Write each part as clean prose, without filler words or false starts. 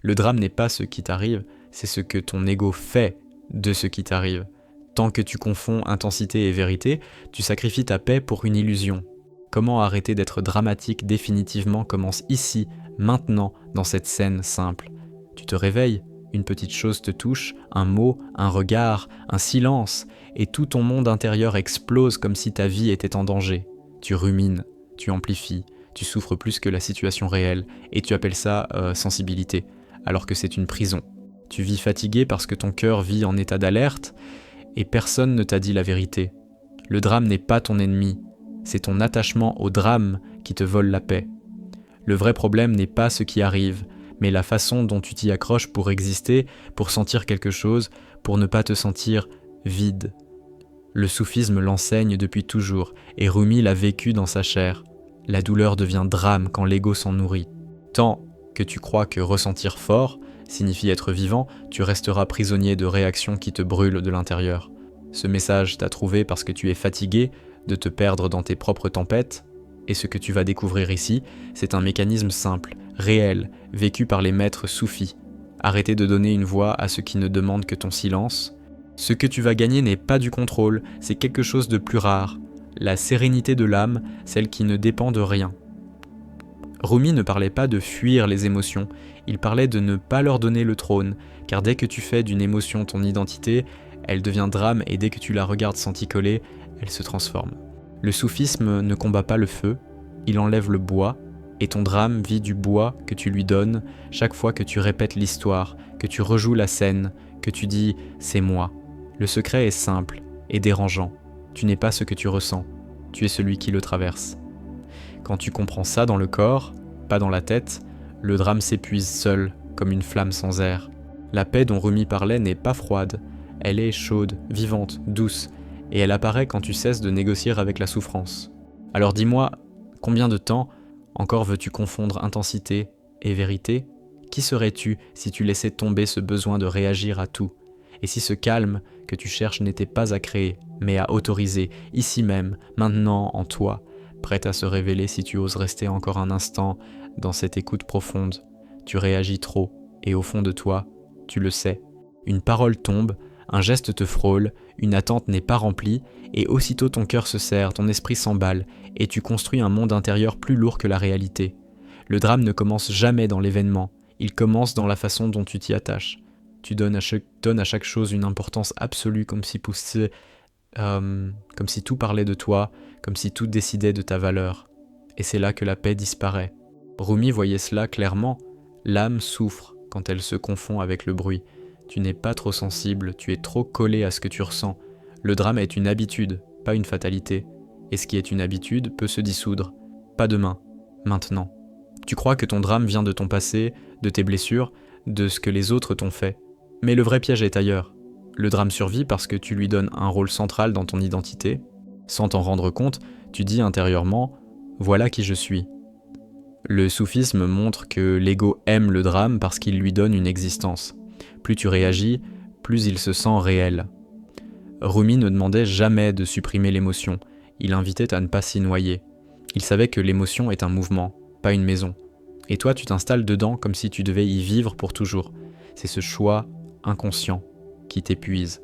Le drame n'est pas ce qui t'arrive, c'est ce que ton ego fait de ce qui t'arrive. Tant que tu confonds intensité et vérité, tu sacrifies ta paix pour une illusion. Comment arrêter d'être dramatique définitivement commence ici, maintenant, dans cette scène simple. Tu te réveilles, une petite chose te touche, un mot, un regard, un silence, et tout ton monde intérieur explose comme si ta vie était en danger. Tu rumines, tu amplifies, tu souffres plus que la situation réelle, et tu appelles ça sensibilité, alors que c'est une prison. Tu vis fatigué parce que ton cœur vit en état d'alerte, et personne ne t'a dit la vérité. Le drame n'est pas ton ennemi, c'est ton attachement au drame qui te vole la paix. Le vrai problème n'est pas ce qui arrive, mais la façon dont tu t'y accroches pour exister, pour sentir quelque chose, pour ne pas te sentir vide. Le soufisme l'enseigne depuis toujours, et Rumi l'a vécu dans sa chair. La douleur devient drame quand l'ego s'en nourrit. Tant que tu crois que ressentir fort signifie être vivant, tu resteras prisonnier de réactions qui te brûlent de l'intérieur. Ce message t'a trouvé parce que tu es fatigué de te perdre dans tes propres tempêtes, et ce que tu vas découvrir ici, c'est un mécanisme simple, réel, vécu par les maîtres soufis. Arrêtez de donner une voix à ceux qui ne demandent que ton silence. Ce que tu vas gagner n'est pas du contrôle, c'est quelque chose de plus rare. La sérénité de l'âme, celle qui ne dépend de rien. Rumi ne parlait pas de fuir les émotions, il parlait de ne pas leur donner le trône, car dès que tu fais d'une émotion ton identité, elle devient drame et dès que tu la regardes s'anticoller, elle se transforme. Le soufisme ne combat pas le feu, il enlève le bois, et ton drame vit du bois que tu lui donnes chaque fois que tu répètes l'histoire, que tu rejoues la scène, que tu dis « c'est moi ». Le secret est simple et dérangeant, tu n'es pas ce que tu ressens, tu es celui qui le traverse. Quand tu comprends ça dans le corps, pas dans la tête, le drame s'épuise seul, comme une flamme sans air. La paix dont Rumi parlait n'est pas froide, elle est chaude, vivante, douce, et elle apparaît quand tu cesses de négocier avec la souffrance. Alors dis-moi, combien de temps encore veux-tu confondre intensité et vérité ? Qui serais-tu si tu laissais tomber ce besoin de réagir à tout ? Et si ce calme que tu cherches n'était pas à créer, mais à autoriser, ici même, maintenant, en toi, prête à se révéler si tu oses rester encore un instant dans cette écoute profonde. Tu réagis trop, et au fond de toi, tu le sais. Une parole tombe, un geste te frôle, une attente n'est pas remplie, et aussitôt ton cœur se serre, ton esprit s'emballe, et tu construis un monde intérieur plus lourd que la réalité. Le drame ne commence jamais dans l'événement, il commence dans la façon dont tu t'y attaches. Tu donnes à chaque chose une importance absolue comme si tout parlait de toi, comme si tout décidait de ta valeur. Et c'est là que la paix disparaît. Rumi voyait cela clairement. L'âme souffre quand elle se confond avec le bruit. Tu n'es pas trop sensible, tu es trop collé à ce que tu ressens. Le drame est une habitude, pas une fatalité. Et ce qui est une habitude peut se dissoudre. Pas demain, maintenant. Tu crois que ton drame vient de ton passé, de tes blessures, de ce que les autres t'ont fait. Mais le vrai piège est ailleurs. Le drame survit parce que tu lui donnes un rôle central dans ton identité. Sans t'en rendre compte, tu dis intérieurement « voilà qui je suis ». Le soufisme montre que l'ego aime le drame parce qu'il lui donne une existence. Plus tu réagis, plus il se sent réel. Rumi ne demandait jamais de supprimer l'émotion, il invitait à ne pas s'y noyer. Il savait que l'émotion est un mouvement, pas une maison. Et toi tu t'installes dedans comme si tu devais y vivre pour toujours. C'est ce choix inconscient qui t'épuise.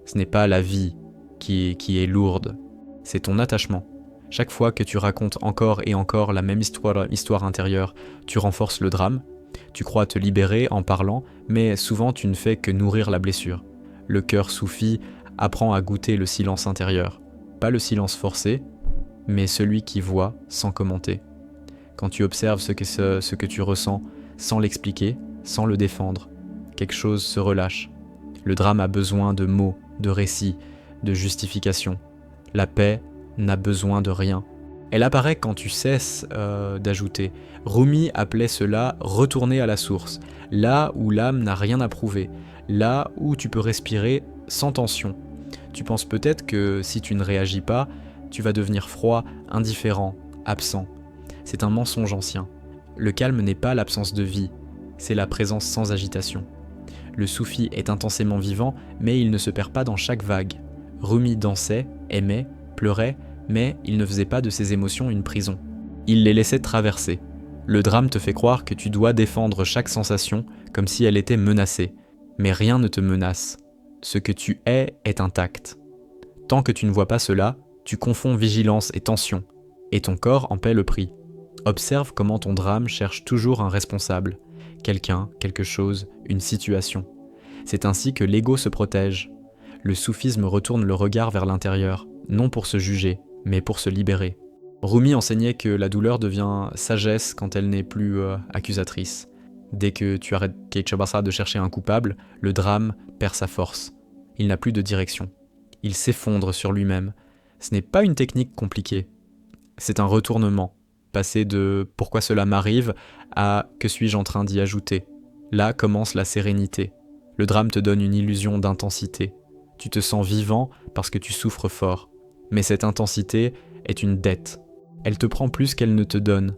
Ce n'est pas la vie qui est lourde, c'est ton attachement. Chaque fois que tu racontes encore et encore la même histoire intérieure, tu renforces le drame. Tu crois te libérer en parlant, mais souvent tu ne fais que nourrir la blessure. Le cœur soufi apprend à goûter le silence intérieur. Pas le silence forcé, mais celui qui voit sans commenter. Quand tu observes ce que tu ressens, sans l'expliquer, sans le défendre, quelque chose se relâche. Le drame a besoin de mots, de récits, de justifications. La paix n'a besoin de rien. Elle apparaît quand tu cesses d'ajouter. Rumi appelait cela « retourner à la source », là où l'âme n'a rien à prouver, là où tu peux respirer sans tension. Tu penses peut-être que si tu ne réagis pas, tu vas devenir froid, indifférent, absent. C'est un mensonge ancien. Le calme n'est pas l'absence de vie, c'est la présence sans agitation. Le soufi est intensément vivant, mais il ne se perd pas dans chaque vague. Rumi dansait, aimait, pleurait, mais il ne faisait pas de ses émotions une prison. Il les laissait traverser. Le drame te fait croire que tu dois défendre chaque sensation comme si elle était menacée. Mais rien ne te menace. Ce que tu es est intact. Tant que tu ne vois pas cela, tu confonds vigilance et tension, et ton corps en paie le prix. Observe comment ton drame cherche toujours un responsable, quelqu'un, quelque chose, une situation. C'est ainsi que l'ego se protège. Le soufisme retourne le regard vers l'intérieur, non pour se juger, mais pour se libérer. Rumi enseignait que la douleur devient sagesse quand elle n'est plus accusatrice. Dès que tu arrêtes de chercher un coupable, le drame perd sa force. Il n'a plus de direction. Il s'effondre sur lui-même. Ce n'est pas une technique compliquée. C'est un retournement. Passer de « pourquoi cela m'arrive » à « que suis-je en train d'y ajouter ?» Là commence la sérénité. Le drame te donne une illusion d'intensité. Tu te sens vivant parce que tu souffres fort. Mais cette intensité est une dette. Elle te prend plus qu'elle ne te donne.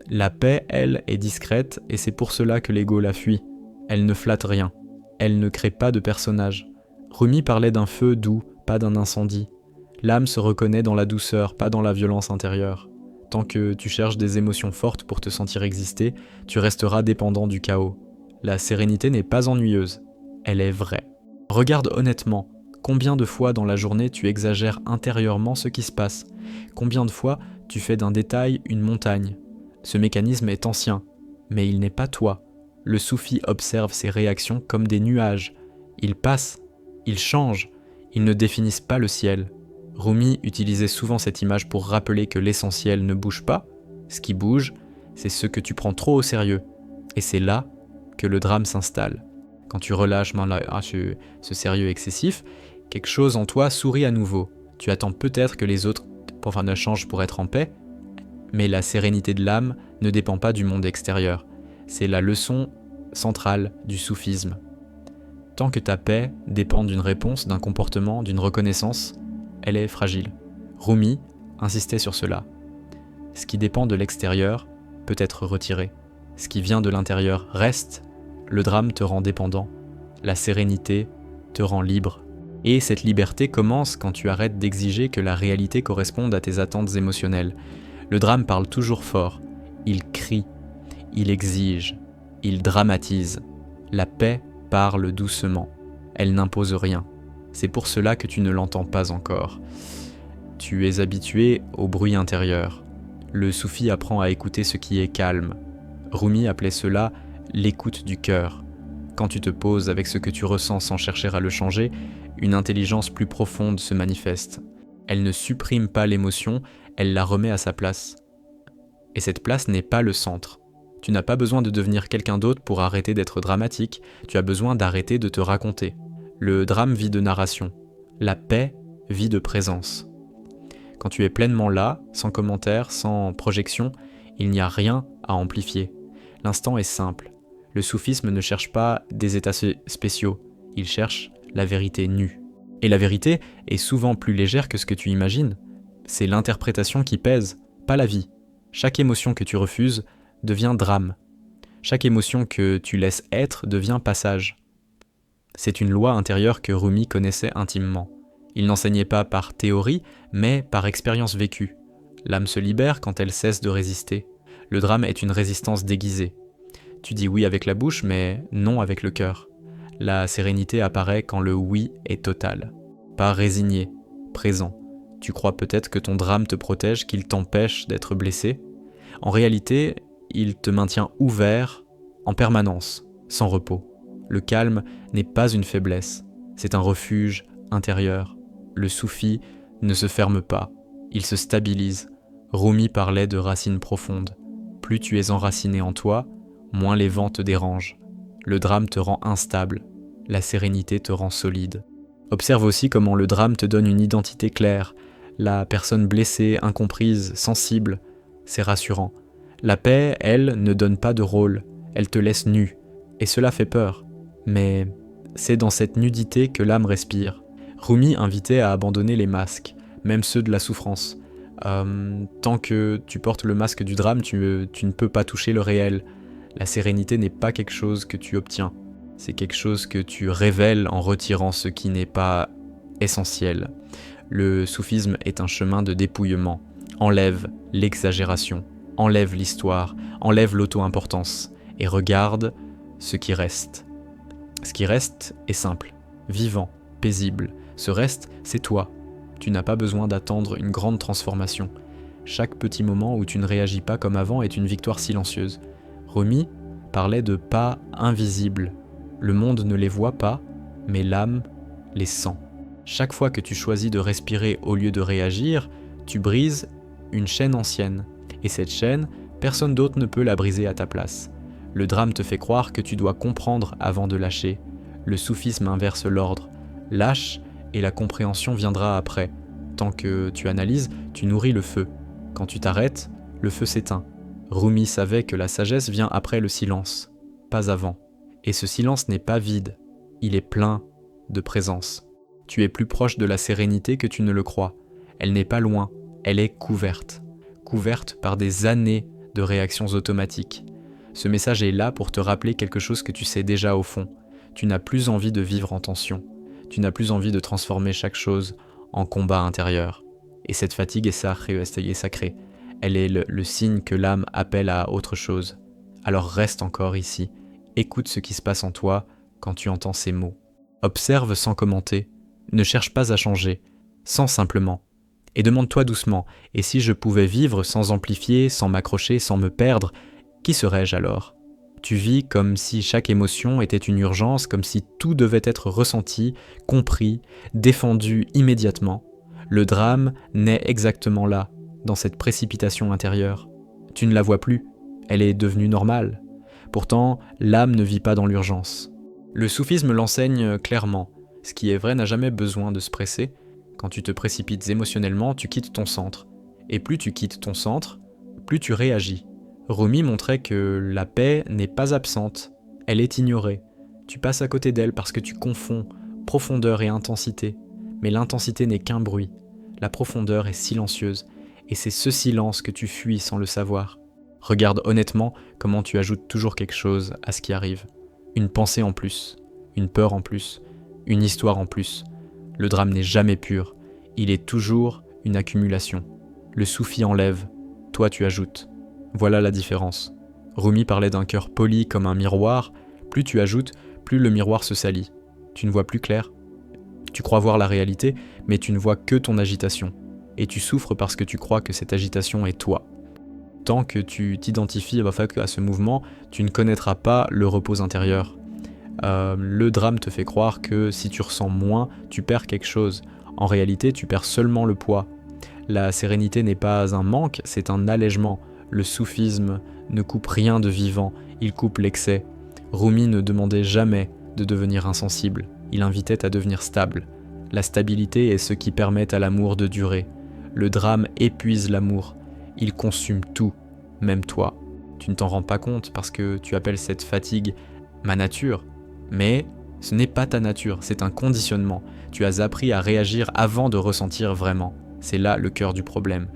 La paix, elle, est discrète et c'est pour cela que l'ego la fuit. Elle ne flatte rien. Elle ne crée pas de personnage. Rumi parlait d'un feu doux, pas d'un incendie. L'âme se reconnaît dans la douceur, pas dans la violence intérieure. Tant que tu cherches des émotions fortes pour te sentir exister, tu resteras dépendant du chaos. La sérénité n'est pas ennuyeuse. Elle est vraie. Regarde honnêtement. Combien de fois dans la journée tu exagères intérieurement ce qui se passe? Combien de fois tu fais d'un détail une montagne? Ce mécanisme est ancien, mais il n'est pas toi. Le soufi observe ses réactions comme des nuages. Ils passent, ils changent, ils ne définissent pas le ciel. Rumi utilisait souvent cette image pour rappeler que l'essentiel ne bouge pas. Ce qui bouge, c'est ce que tu prends trop au sérieux. Et c'est là que le drame s'installe. Quand tu relâches ce sérieux excessif, quelque chose en toi sourit à nouveau. Tu attends peut-être que les autres ne changent pour être en paix, mais la sérénité de l'âme ne dépend pas du monde extérieur. C'est la leçon centrale du soufisme. Tant que ta paix dépend d'une réponse, d'un comportement, d'une reconnaissance, elle est fragile. Rumi insistait sur cela. Ce qui dépend de l'extérieur peut être retiré. Ce qui vient de l'intérieur reste. Le drame te rend dépendant. La sérénité te rend libre. Et cette liberté commence quand tu arrêtes d'exiger que la réalité corresponde à tes attentes émotionnelles. Le drame parle toujours fort. Il crie. Il exige. Il dramatise. La paix parle doucement. Elle n'impose rien. C'est pour cela que tu ne l'entends pas encore. Tu es habitué au bruit intérieur. Le soufi apprend à écouter ce qui est calme. Rumi appelait cela l'écoute du cœur. Quand tu te poses avec ce que tu ressens sans chercher à le changer, une intelligence plus profonde se manifeste. Elle ne supprime pas l'émotion, elle la remet à sa place. Et cette place n'est pas le centre. Tu n'as pas besoin de devenir quelqu'un d'autre pour arrêter d'être dramatique, tu as besoin d'arrêter de te raconter. Le drame vit de narration. La paix vit de présence. Quand tu es pleinement là, sans commentaire, sans projection, il n'y a rien à amplifier. L'instant est simple. Le soufisme ne cherche pas des états spéciaux, il cherche la vérité nue. Et la vérité est souvent plus légère que ce que tu imagines. C'est l'interprétation qui pèse, pas la vie. Chaque émotion que tu refuses devient drame. Chaque émotion que tu laisses être devient passage. C'est une loi intérieure que Rumi connaissait intimement. Il n'enseignait pas par théorie, mais par expérience vécue. L'âme se libère quand elle cesse de résister. Le drame est une résistance déguisée. Tu dis oui avec la bouche, mais non avec le cœur. La sérénité apparaît quand le oui est total. Pas résigné, présent. Tu crois peut-être que ton drame te protège, qu'il t'empêche d'être blessé. En réalité, il te maintient ouvert en permanence, sans repos. Le calme n'est pas une faiblesse, c'est un refuge intérieur. Le soufi ne se ferme pas, il se stabilise. Rumi parlait de racines profondes. Plus tu es enraciné en toi, moins les vents te dérangent. Le drame te rend instable, la sérénité te rend solide. Observe aussi comment le drame te donne une identité claire. La personne blessée, incomprise, sensible, c'est rassurant. La paix, elle, ne donne pas de rôle, elle te laisse nu, et cela fait peur. Mais c'est dans cette nudité que l'âme respire. Rumi invitait à abandonner les masques, même ceux de la souffrance. Tant que tu portes le masque du drame, tu ne peux pas toucher le réel. La sérénité n'est pas quelque chose que tu obtiens, c'est quelque chose que tu révèles en retirant ce qui n'est pas essentiel. Le soufisme est un chemin de dépouillement, enlève l'exagération. Enlève l'histoire, enlève l'auto-importance et regarde ce qui reste. Ce qui reste est simple, vivant, paisible. Ce reste, c'est toi. Tu n'as pas besoin d'attendre une grande transformation. Chaque petit moment où tu ne réagis pas comme avant est une victoire silencieuse. Rumi parlait de pas invisibles. Le monde ne les voit pas, mais l'âme les sent. Chaque fois que tu choisis de respirer au lieu de réagir, tu brises une chaîne ancienne. Et cette chaîne, personne d'autre ne peut la briser à ta place. Le drame te fait croire que tu dois comprendre avant de lâcher. Le soufisme inverse l'ordre. Lâche et la compréhension viendra après. Tant que tu analyses, tu nourris le feu. Quand tu t'arrêtes, le feu s'éteint. Rumi savait que la sagesse vient après le silence, pas avant. Et ce silence n'est pas vide, il est plein de présence. Tu es plus proche de la sérénité que tu ne le crois. Elle n'est pas loin, elle est couverte. Couverte par des années de réactions automatiques. Ce message est là pour te rappeler quelque chose que tu sais déjà au fond. Tu n'as plus envie de vivre en tension. Tu n'as plus envie de transformer chaque chose en combat intérieur. Et cette fatigue est sacrée. Elle est le signe que l'âme appelle à autre chose. Alors reste encore ici. Écoute ce qui se passe en toi quand tu entends ces mots. Observe sans commenter. Ne cherche pas à changer. Sens simplement. Et demande-toi doucement, et si je pouvais vivre sans amplifier, sans m'accrocher, sans me perdre, qui serais-je alors ? Tu vis comme si chaque émotion était une urgence, comme si tout devait être ressenti, compris, défendu immédiatement. Le drame naît exactement là, dans cette précipitation intérieure. Tu ne la vois plus, elle est devenue normale. Pourtant, l'âme ne vit pas dans l'urgence. Le soufisme l'enseigne clairement. Ce qui est vrai n'a jamais besoin de se presser. Quand tu te précipites émotionnellement, tu quittes ton centre. Et plus tu quittes ton centre, plus tu réagis. Rumi montrait que la paix n'est pas absente, elle est ignorée. Tu passes à côté d'elle parce que tu confonds profondeur et intensité. Mais l'intensité n'est qu'un bruit. La profondeur est silencieuse. Et c'est ce silence que tu fuis sans le savoir. Regarde honnêtement comment tu ajoutes toujours quelque chose à ce qui arrive. Une pensée en plus, une peur en plus, une histoire en plus. Le drame n'est jamais pur, il est toujours une accumulation. Le soufi enlève, toi tu ajoutes. Voilà la différence. Rumi parlait d'un cœur poli comme un miroir, plus tu ajoutes, plus le miroir se salit. Tu ne vois plus clair. Tu crois voir la réalité, mais tu ne vois que ton agitation. Et tu souffres parce que tu crois que cette agitation est toi. Tant que tu t'identifies à ce mouvement, tu ne connaîtras pas le repos intérieur. Le drame te fait croire que si tu ressens moins, tu perds quelque chose. En réalité, tu perds seulement le poids. La sérénité n'est pas un manque, c'est un allègement. Le soufisme ne coupe rien de vivant, il coupe l'excès. Rumi ne demandait jamais de devenir insensible, il invitait à devenir stable. La stabilité est ce qui permet à l'amour de durer. Le drame épuise l'amour, il consume tout, même toi. Tu ne t'en rends pas compte parce que tu appelles cette fatigue ma nature. Mais ce n'est pas ta nature, c'est un conditionnement. Tu as appris à réagir avant de ressentir vraiment. C'est là le cœur du problème.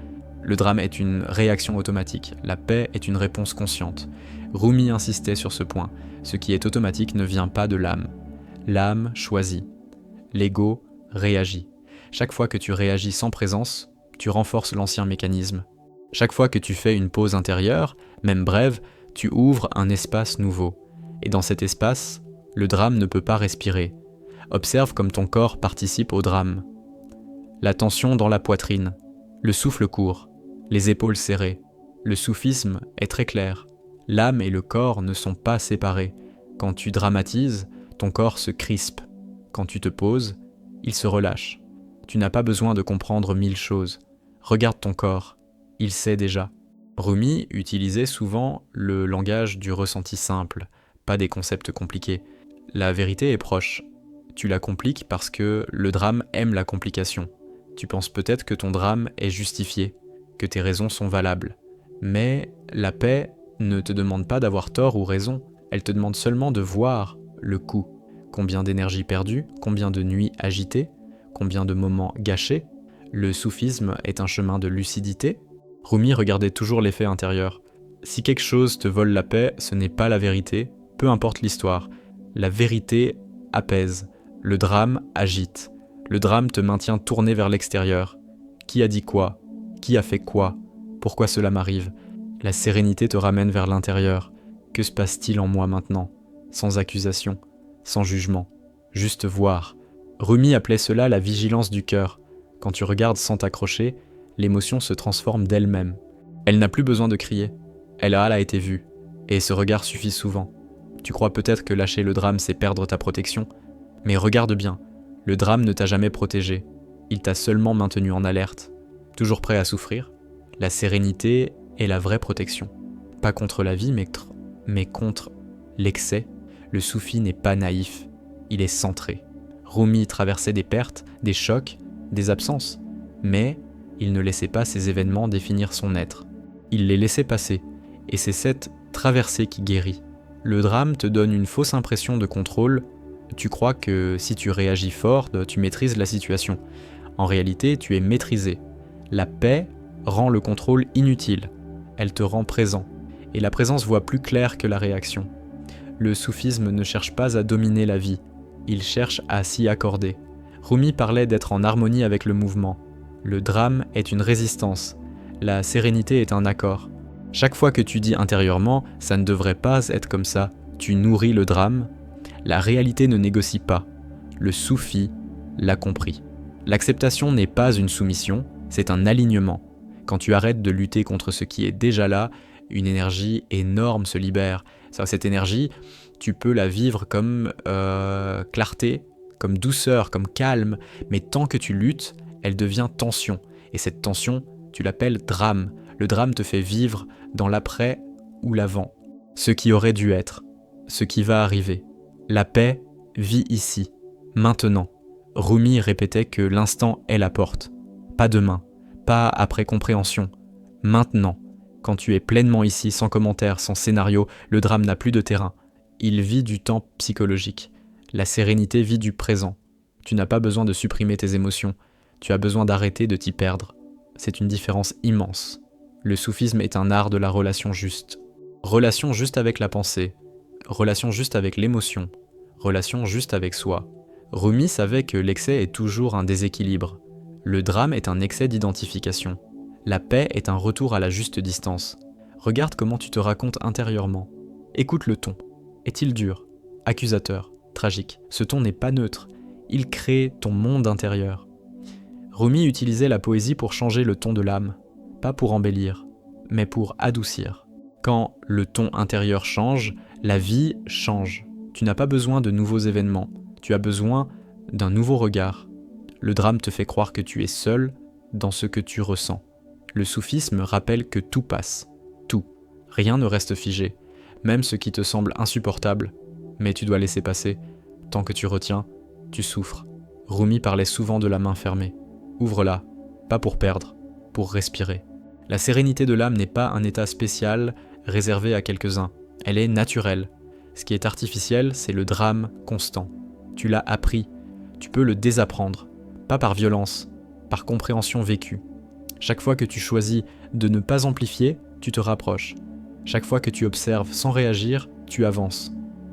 Le drame est une réaction automatique, la paix est une réponse consciente. Rumi insistait sur ce point. Ce qui est automatique ne vient pas de l'âme. L'âme choisit. L'ego réagit. Chaque fois que tu réagis sans présence, tu renforces l'ancien mécanisme. Chaque fois que tu fais une pause intérieure, même brève, tu ouvres un espace nouveau. Et dans cet espace, le drame ne peut pas respirer. Observe comme ton corps participe au drame. La tension dans la poitrine, le souffle court, les épaules serrées. Le soufisme est très clair. L'âme et le corps ne sont pas séparés. Quand tu dramatises, ton corps se crispe. Quand tu te poses, il se relâche. Tu n'as pas besoin de comprendre 1000 choses. Regarde ton corps, il sait déjà. Rumi utilisait souvent le langage du ressenti simple, pas des concepts compliqués. La vérité est proche. Tu la compliques parce que le drame aime la complication. Tu penses peut-être que ton drame est justifié, que tes raisons sont valables. Mais la paix ne te demande pas d'avoir tort ou raison, elle te demande seulement de voir le coût. Combien d'énergie perdue, combien de nuits agitées, combien de moments gâchés. Le soufisme est un chemin de lucidité. Rumi regardait toujours l'effet intérieur. Si quelque chose te vole la paix, ce n'est pas la vérité, peu importe l'histoire. La vérité apaise, le drame agite. Le drame te maintient tourné vers l'extérieur. Qui a dit quoi ? Qui a fait quoi ? Pourquoi cela m'arrive ? La sérénité te ramène vers l'intérieur. Que se passe-t-il en moi maintenant? Sans accusation, sans jugement, juste voir. Rumi appelait cela la vigilance du cœur. Quand tu regardes sans t'accrocher, l'émotion se transforme d'elle-même. Elle n'a plus besoin de crier. Elle a été vue. Et ce regard suffit souvent. Tu crois peut-être que lâcher le drame, c'est perdre ta protection. Mais regarde bien, le drame ne t'a jamais protégé. Il t'a seulement maintenu en alerte. Toujours prêt à souffrir? La sérénité est la vraie protection. Pas contre la vie, mais contre l'excès. Le soufi n'est pas naïf, il est centré. Rumi traversait des pertes, des chocs, des absences. Mais il ne laissait pas ces événements définir son être. Il les laissait passer. Et c'est cette traversée qui guérit. Le drame te donne une fausse impression de contrôle. Tu crois que si tu réagis fort, tu maîtrises la situation. En réalité, tu es maîtrisé. La paix rend le contrôle inutile. Elle te rend présent. Et la présence voit plus clair que la réaction. Le soufisme ne cherche pas à dominer la vie. Il cherche à s'y accorder. Rumi parlait d'être en harmonie avec le mouvement. Le drame est une résistance. La sérénité est un accord. Chaque fois que tu dis intérieurement « ça ne devrait pas être comme ça », tu nourris le drame. La réalité ne négocie pas. Le soufi l'a compris. L'acceptation n'est pas une soumission, c'est un alignement. Quand tu arrêtes de lutter contre ce qui est déjà là, une énergie énorme se libère. Cette énergie, tu peux la vivre comme clarté, comme douceur, comme calme, mais tant que tu luttes, elle devient tension. Et cette tension, tu l'appelles drame. Le drame te fait vivre dans l'après ou l'avant. Ce qui aurait dû être, ce qui va arriver. La paix vit ici, maintenant. Rumi répétait que l'instant est la porte. Pas demain, pas après compréhension. Maintenant, quand tu es pleinement ici, sans commentaire, sans scénario, le drame n'a plus de terrain. Il vit du temps psychologique. La sérénité vit du présent. Tu n'as pas besoin de supprimer tes émotions. Tu as besoin d'arrêter de t'y perdre. C'est une différence immense. Le soufisme est un art de la relation juste. Relation juste avec la pensée. Relation juste avec l'émotion. Relation juste avec soi. Rumi savait que l'excès est toujours un déséquilibre. Le drame est un excès d'identification. La paix est un retour à la juste distance. Regarde comment tu te racontes intérieurement. Écoute le ton. Est-il dur, accusateur, tragique? Ce ton n'est pas neutre. Il crée ton monde intérieur. Rumi utilisait la poésie pour changer le ton de l'âme. Pas pour embellir, mais pour adoucir. Quand le ton intérieur change, la vie change. Tu n'as pas besoin de nouveaux événements. Tu as besoin d'un nouveau regard. Le drame te fait croire que tu es seul dans ce que tu ressens. Le soufisme rappelle que tout passe. Tout. Rien ne reste figé. Même ce qui te semble insupportable. Mais tu dois laisser passer. Tant que tu retiens, tu souffres. Rumi parlait souvent de la main fermée. Ouvre-la. Pas pour perdre, pour respirer. La sérénité de l'âme n'est pas un état spécial réservé à quelques-uns. Elle est naturelle. Ce qui est artificiel, c'est le drame constant. Tu l'as appris. Tu peux le désapprendre. Pas par violence, par compréhension vécue. Chaque fois que tu choisis de ne pas amplifier, tu te rapproches. Chaque fois que tu observes sans réagir, tu avances.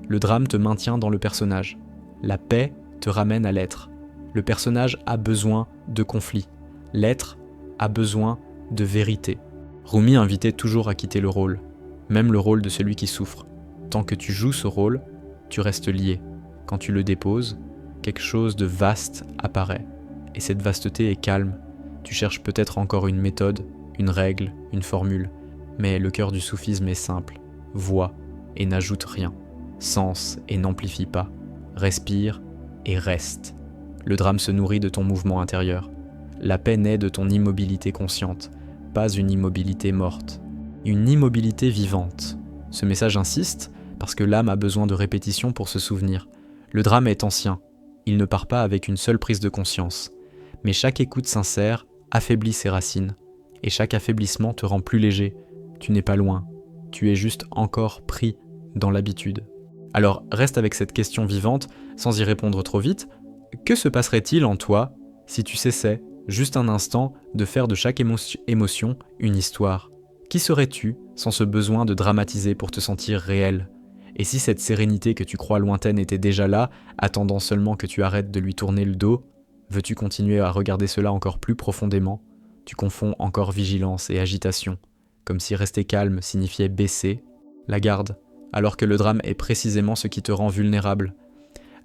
Le drame te maintient dans le personnage. La paix te ramène à l'être. Le personnage a besoin de conflit. L'être a besoin de vérité. Rumi invitait toujours à quitter le rôle, même le rôle de celui qui souffre. Tant que tu joues ce rôle, tu restes lié. Quand tu le déposes, quelque chose de vaste apparaît. Et cette vasteté est calme. Tu cherches peut-être encore une méthode, une règle, une formule. Mais le cœur du soufisme est simple. Vois et n'ajoute rien. Sens et n'amplifie pas. Respire et reste. Le drame se nourrit de ton mouvement intérieur. La paix naît de ton immobilité consciente, pas une immobilité morte. Une immobilité vivante. Ce message insiste parce que l'âme a besoin de répétition pour se souvenir. Le drame est ancien. Il ne part pas avec une seule prise de conscience. Mais chaque écoute sincère affaiblit ses racines. Et chaque affaiblissement te rend plus léger. Tu n'es pas loin. Tu es juste encore pris dans l'habitude. Alors reste avec cette question vivante, sans y répondre trop vite. Que se passerait-il en toi si tu cessais, juste un instant, de faire de chaque émotion une histoire? Qui serais-tu sans ce besoin de dramatiser pour te sentir réel? Et si cette sérénité que tu crois lointaine était déjà là, attendant seulement que tu arrêtes de lui tourner le dos, veux-tu continuer à regarder cela encore plus profondément? Tu confonds encore vigilance et agitation. comme si rester calme signifiait baisser, la garde, alors que le drame est précisément ce qui te rend vulnérable.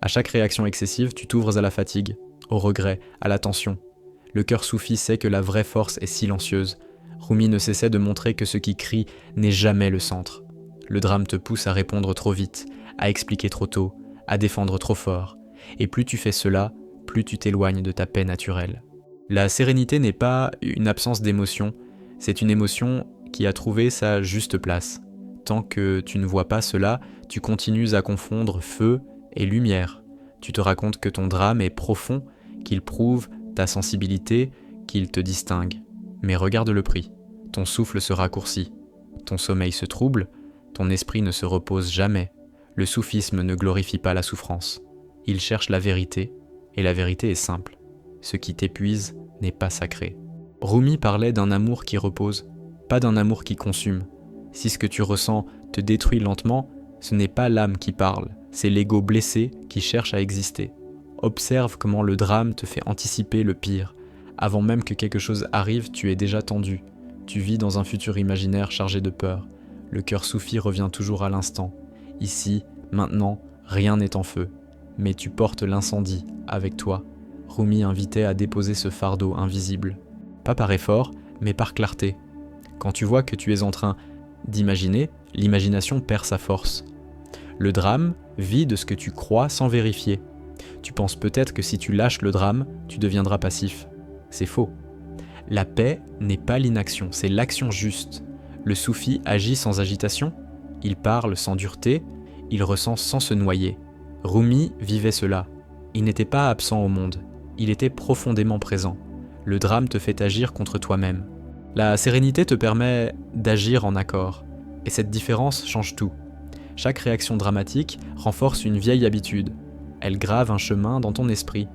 À chaque réaction excessive, tu t'ouvres à la fatigue, au regret, à la tension. Le cœur soufi sait que la vraie force est silencieuse. Rumi ne cessait de montrer que ce qui crie n'est jamais le centre. Le drame te pousse à répondre trop vite, à expliquer trop tôt, à défendre trop fort. Et plus tu fais cela, plus tu t'éloignes de ta paix naturelle. La sérénité n'est pas une absence d'émotion, c'est une émotion qui a trouvé sa juste place. Tant que tu ne vois pas cela, tu continues à confondre feu et lumière. Tu te racontes que ton drame est profond, qu'il prouve ta sensibilité, qu'il te distingue. Mais regarde le prix. Ton souffle se raccourcit, ton sommeil se trouble, ton esprit ne se repose jamais. Le soufisme ne glorifie pas la souffrance. Il cherche la vérité, et la vérité est simple. Ce qui t'épuise n'est pas sacré. Rumi parlait d'un amour qui repose, pas d'un amour qui consume. Si ce que tu ressens te détruit lentement, ce n'est pas l'âme qui parle, c'est l'ego blessé qui cherche à exister. Observe comment le drame te fait anticiper le pire. Avant même que quelque chose arrive, tu es déjà tendu. Tu vis dans un futur imaginaire chargé de peur. Le cœur soufi revient toujours à l'instant. Ici, maintenant, rien n'est en feu. Mais tu portes l'incendie avec toi. Rumi invitait à déposer ce fardeau invisible. Pas par effort, mais par clarté. Quand tu vois que tu es en train d'imaginer, l'imagination perd sa force. Le drame vit de ce que tu crois sans vérifier. Tu penses peut-être que si tu lâches le drame, tu deviendras passif. C'est faux. La paix n'est pas l'inaction, c'est l'action juste. Le soufi agit sans agitation, il parle sans dureté, il ressent sans se noyer. Rumi vivait cela. Il n'était pas absent au monde, il était profondément présent. Le drame te fait agir contre toi-même. La sérénité te permet d'agir en accord. Et cette différence change tout. Chaque réaction dramatique renforce une vieille habitude. Elle grave un chemin dans ton esprit.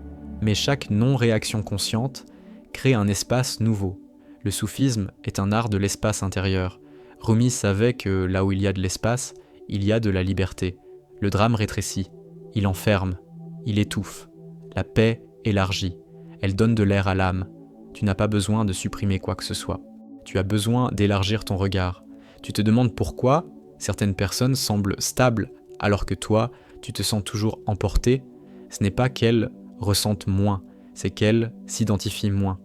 Mais chaque non-réaction consciente crée un espace nouveau. Le soufisme est un art de l'espace intérieur. Rumi savait que là où il y a de l'espace, il y a de la liberté. Le drame rétrécit, il enferme, il étouffe. La paix élargit, elle donne de l'air à l'âme. Tu n'as pas besoin de supprimer quoi que ce soit. Tu as besoin d'élargir ton regard. Tu te demandes pourquoi certaines personnes semblent stables alors que toi, tu te sens toujours emporté. Ce n'est pas qu'elles ressentent moins, c'est qu'elles s'identifient moins.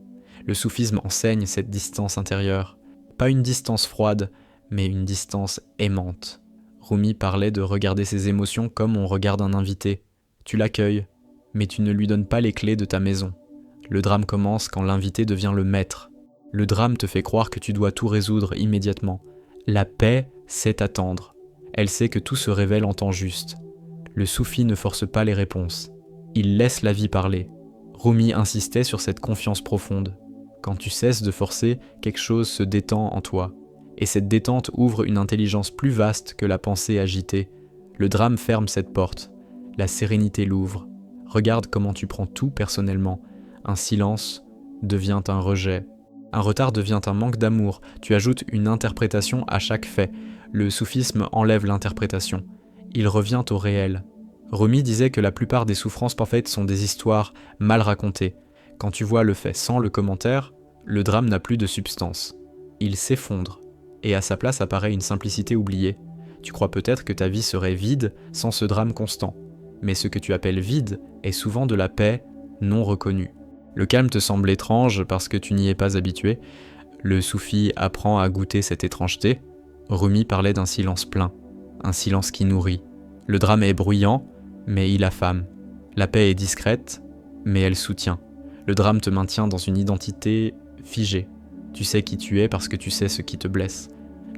Le soufisme enseigne cette distance intérieure. Pas une distance froide, mais une distance aimante. Rumi parlait de regarder ses émotions comme on regarde un invité. Tu l'accueilles, mais tu ne lui donnes pas les clés de ta maison. Le drame commence quand l'invité devient le maître. Le drame te fait croire que tu dois tout résoudre immédiatement. La paix sait attendre. Elle sait que tout se révèle en temps juste. Le soufi ne force pas les réponses. Il laisse la vie parler. Rumi insistait sur cette confiance profonde. Quand tu cesses de forcer, quelque chose se détend en toi. Et cette détente ouvre une intelligence plus vaste que la pensée agitée. Le drame ferme cette porte. La sérénité l'ouvre. Regarde comment tu prends tout personnellement. Un silence devient un rejet. Un retard devient un manque d'amour. Tu ajoutes une interprétation à chaque fait. Le soufisme enlève l'interprétation. Il revient au réel. Rumi disait que la plupart des souffrances parfaites sont des histoires mal racontées. Quand tu vois le fait sans le commentaire, le drame n'a plus de substance. Il s'effondre. Et à sa place apparaît une simplicité oubliée. Tu crois peut-être que ta vie serait vide sans ce drame constant. Mais ce que tu appelles vide est souvent de la paix non reconnue. Le calme te semble étrange parce que tu n'y es pas habitué. Le soufi apprend à goûter cette étrangeté. Rumi parlait d'un silence plein, un silence qui nourrit. Le drame est bruyant, mais il affame. La paix est discrète, mais elle soutient. Le drame te maintient dans une identité figée. Tu sais qui tu es parce que tu sais ce qui te blesse.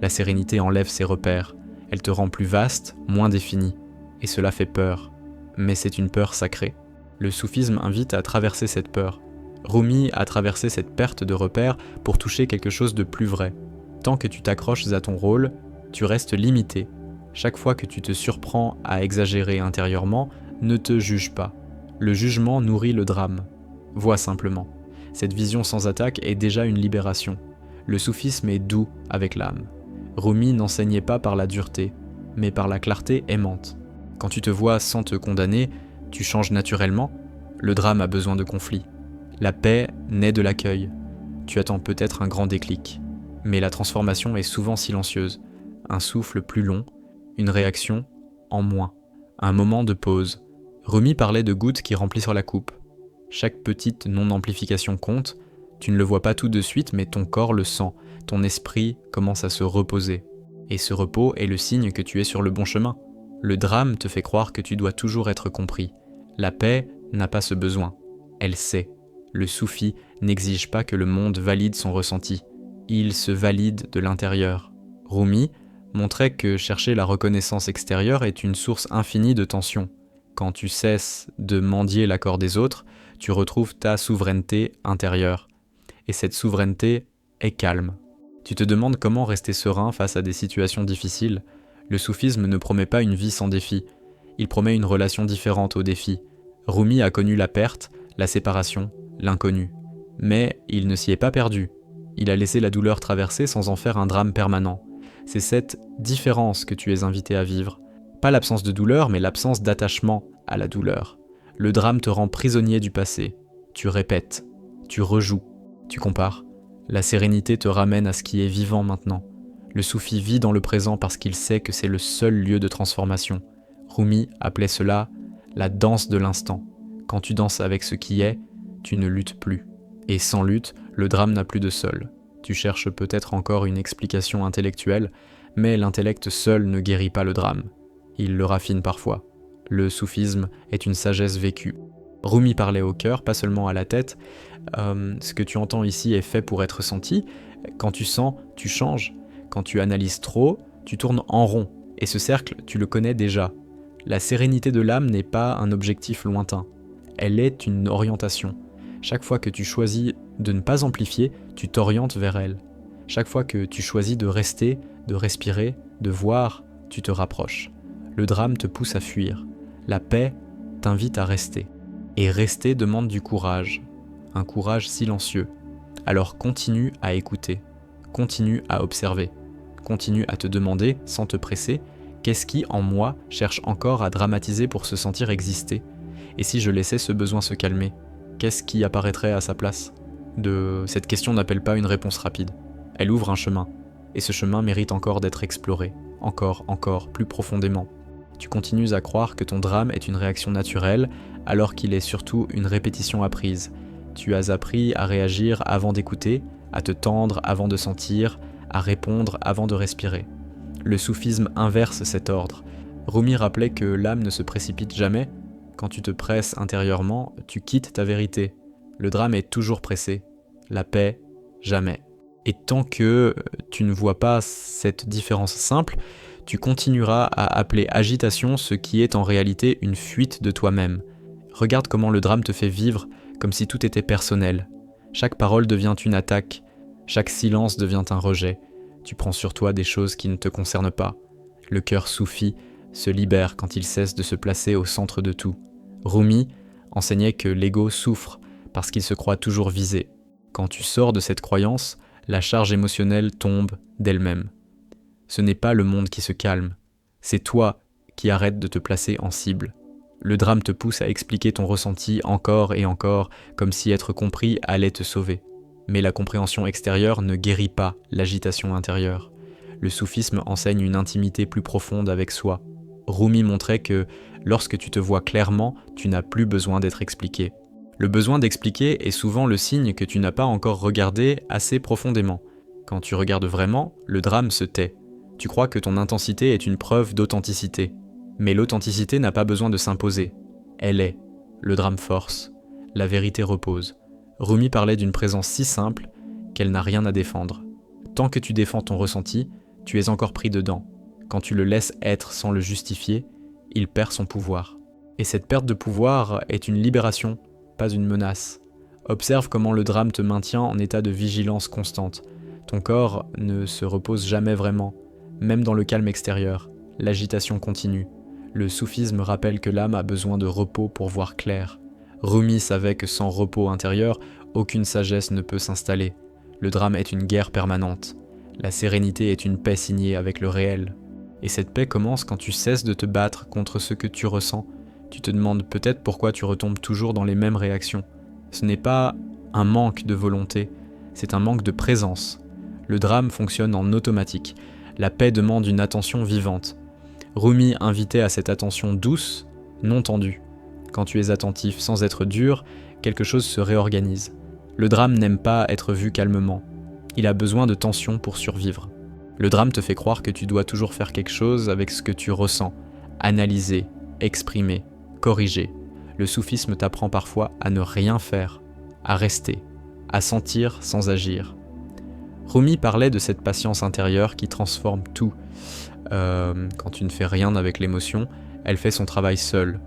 La sérénité enlève ses repères. Elle te rend plus vaste, moins définie. Et cela fait peur. Mais c'est une peur sacrée. Le soufisme invite à traverser cette peur. Rumi a traversé cette perte de repères pour toucher quelque chose de plus vrai. Tant que tu t'accroches à ton rôle, tu restes limité. Chaque fois que tu te surprends à exagérer intérieurement, ne te juge pas. Le jugement nourrit le drame. Vois simplement. Cette vision sans attaque est déjà une libération. Le soufisme est doux avec l'âme. Rumi n'enseignait pas par la dureté, mais par la clarté aimante. Quand tu te vois sans te condamner, tu changes naturellement. Le drame a besoin de conflit. La paix naît de l'accueil. Tu attends peut-être un grand déclic. Mais la transformation est souvent silencieuse. Un souffle plus long, une réaction en moins. Un moment de pause. Rumi parlait de gouttes qui remplissent la coupe. Chaque petite non-amplification compte, tu ne le vois pas tout de suite, mais ton corps le sent, ton esprit commence à se reposer. Et ce repos est le signe que tu es sur le bon chemin. Le drame te fait croire que tu dois toujours être compris. La paix n'a pas ce besoin. Elle sait. Le soufi n'exige pas que le monde valide son ressenti. Il se valide de l'intérieur. Rumi montrait que chercher la reconnaissance extérieure est une source infinie de tension. Quand tu cesses de mendier l'accord des autres, tu retrouves ta souveraineté intérieure. Et cette souveraineté est calme. Tu te demandes comment rester serein face à des situations difficiles. Le soufisme ne promet pas une vie sans défi. Il promet une relation différente aux défis. Rumi a connu la perte, la séparation, l'inconnu. Mais il ne s'y est pas perdu. Il a laissé la douleur traverser sans en faire un drame permanent. C'est cette différence que tu es invité à vivre. Pas l'absence de douleur, mais l'absence d'attachement à la douleur. Le drame te rend prisonnier du passé. Tu répètes, tu rejoues, tu compares. La sérénité te ramène à ce qui est vivant maintenant. Le soufi vit dans le présent parce qu'il sait que c'est le seul lieu de transformation. Rumi appelait cela la danse de l'instant. Quand tu danses avec ce qui est, tu ne luttes plus. Et sans lutte, le drame n'a plus de sol. Tu cherches peut-être encore une explication intellectuelle, mais l'intellect seul ne guérit pas le drame. Il le raffine parfois. Le soufisme est une sagesse vécue. Rumi parlait au cœur, pas seulement à la tête. Ce que tu entends ici est fait pour être senti. Quand tu sens, tu changes. Quand tu analyses trop, tu tournes en rond. Et ce cercle, tu le connais déjà. La sérénité de l'âme n'est pas un objectif lointain. Elle est une orientation. Chaque fois que tu choisis de ne pas amplifier, tu t'orientes vers elle. Chaque fois que tu choisis de rester, de respirer, de voir, tu te rapproches. Le drame te pousse à fuir. La paix t'invite à rester. Et rester demande du courage. Un courage silencieux. Alors continue à écouter. Continue à observer. Continue à te demander, sans te presser, qu'est-ce qui, en moi, cherche encore à dramatiser pour se sentir exister? Et si je laissais ce besoin se calmer, qu'est-ce qui apparaîtrait à sa place? Cette question n'appelle pas une réponse rapide. Elle ouvre un chemin. Et ce chemin mérite encore d'être exploré. Encore, plus profondément. Tu continues à croire que ton drame est une réaction naturelle, alors qu'il est surtout une répétition apprise. Tu as appris à réagir avant d'écouter, à te tendre avant de sentir, à répondre avant de respirer. Le soufisme inverse cet ordre. Rumi rappelait que l'âme ne se précipite jamais. Quand tu te presses intérieurement, tu quittes ta vérité. Le drame est toujours pressé. La paix, jamais. Et tant que tu ne vois pas cette différence simple, tu continueras à appeler agitation ce qui est en réalité une fuite de toi-même. Regarde comment le drame te fait vivre comme si tout était personnel. Chaque parole devient une attaque, chaque silence devient un rejet. Tu prends sur toi des choses qui ne te concernent pas. Le cœur soufi se libère quand il cesse de se placer au centre de tout. Rumi enseignait que l'ego souffre parce qu'il se croit toujours visé. Quand tu sors de cette croyance, la charge émotionnelle tombe d'elle-même. Ce n'est pas le monde qui se calme, c'est toi qui arrêtes de te placer en cible. Le drame te pousse à expliquer ton ressenti encore et encore, comme si être compris allait te sauver. Mais la compréhension extérieure ne guérit pas l'agitation intérieure. Le soufisme enseigne une intimité plus profonde avec soi. Rumi montrait que lorsque tu te vois clairement, tu n'as plus besoin d'être expliqué. Le besoin d'expliquer est souvent le signe que tu n'as pas encore regardé assez profondément. Quand tu regardes vraiment, le drame se tait. Tu crois que ton intensité est une preuve d'authenticité. Mais l'authenticité n'a pas besoin de s'imposer. Elle est. Le drame force. La vérité repose. Rumi parlait d'une présence si simple qu'elle n'a rien à défendre. Tant que tu défends ton ressenti, tu es encore pris dedans. Quand tu le laisses être sans le justifier, il perd son pouvoir. Et cette perte de pouvoir est une libération, pas une menace. Observe comment le drame te maintient en état de vigilance constante. Ton corps ne se repose jamais vraiment, même dans le calme extérieur. L'agitation continue. Le soufisme rappelle que l'âme a besoin de repos pour voir clair. Rumi savait que sans repos intérieur, aucune sagesse ne peut s'installer. Le drame est une guerre permanente. La sérénité est une paix signée avec le réel. Et cette paix commence quand tu cesses de te battre contre ce que tu ressens. Tu te demandes peut-être pourquoi tu retombes toujours dans les mêmes réactions. Ce n'est pas un manque de volonté, c'est un manque de présence. Le drame fonctionne en automatique. La paix demande une attention vivante. Rumi invitait à cette attention douce, non tendue. Quand tu es attentif sans être dur, quelque chose se réorganise. Le drame n'aime pas être vu calmement. Il a besoin de tension pour survivre. Le drame te fait croire que tu dois toujours faire quelque chose avec ce que tu ressens, analyser, exprimer, corriger. Le soufisme t'apprend parfois à ne rien faire, à rester, à sentir sans agir. Rumi parlait de cette patience intérieure qui transforme tout. Quand tu ne fais rien avec l'émotion, elle fait son travail seule.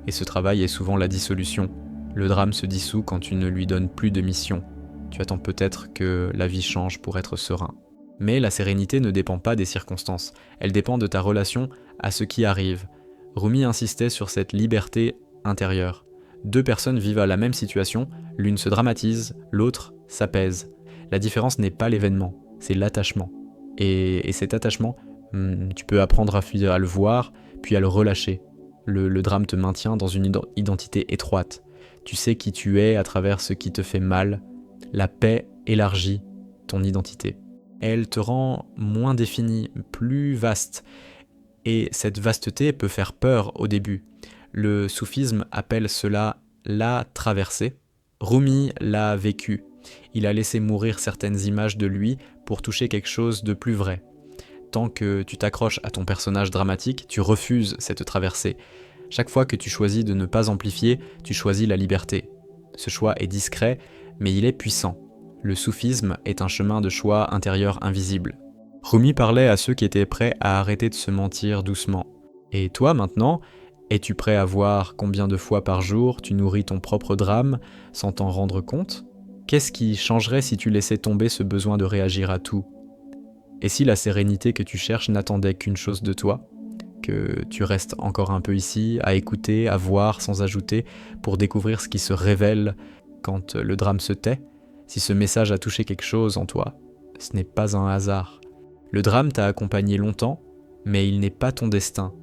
Et ce travail est souvent la dissolution. Le drame se dissout quand tu ne lui donnes plus de mission. Tu attends peut-être que la vie change pour être serein. Mais la sérénité ne dépend pas des circonstances. Elle dépend de ta relation à ce qui arrive. Rumi insistait sur cette liberté intérieure. Deux personnes vivent à la même situation, l'une se dramatise, l'autre s'apaise. La différence n'est pas l'événement, c'est l'attachement. Et cet attachement, tu peux apprendre à le voir, puis à le relâcher. Le drame te maintient dans une identité étroite. Tu sais qui tu es à travers ce qui te fait mal. La paix élargit ton identité. Elle te rend moins définie, plus vaste. Et cette vasteté peut faire peur au début. Le soufisme appelle cela la traversée. Rumi l'a vécu. Il a laissé mourir certaines images de lui pour toucher quelque chose de plus vrai. Tant que tu t'accroches à ton personnage dramatique, tu refuses cette traversée. Chaque fois que tu choisis de ne pas amplifier, tu choisis la liberté. Ce choix est discret, mais il est puissant. Le soufisme est un chemin de choix intérieur invisible. Rumi parlait à ceux qui étaient prêts à arrêter de se mentir doucement. Et toi maintenant, es-tu prêt à voir combien de fois par jour tu nourris ton propre drame sans t'en rendre compte ? Qu'est-ce qui changerait si tu laissais tomber ce besoin de réagir à tout ? Et si la sérénité que tu cherches n'attendait qu'une chose de toi ? Que tu restes encore un peu ici, à écouter, à voir sans ajouter, pour découvrir ce qui se révèle quand le drame se tait ? Si ce message a touché quelque chose en toi, ce n'est pas un hasard. Le drame t'a accompagné longtemps, mais il n'est pas ton destin.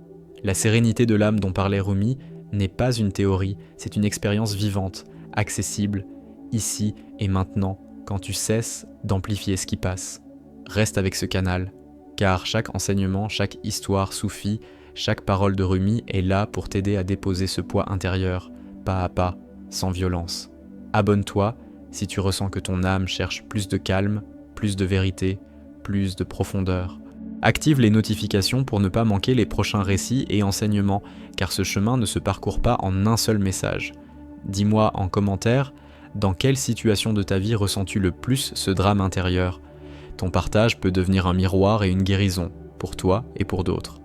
La sérénité de l'âme dont parlait Rumi n'est pas une théorie, c'est une expérience vivante, accessible, ici et maintenant, quand tu cesses d'amplifier ce qui passe. Reste avec ce canal, car chaque enseignement, chaque histoire soufie, chaque parole de Rumi est là pour t'aider à déposer ce poids intérieur, pas à pas, sans violence. Abonne-toi si tu ressens que ton âme cherche plus de calme, plus de vérité, plus de profondeur. Active les notifications pour ne pas manquer les prochains récits et enseignements, car ce chemin ne se parcourt pas en un seul message. Dis-moi en commentaire, dans quelle situation de ta vie ressens-tu le plus ce drame intérieur ? Ton partage peut devenir un miroir et une guérison, pour toi et pour d'autres.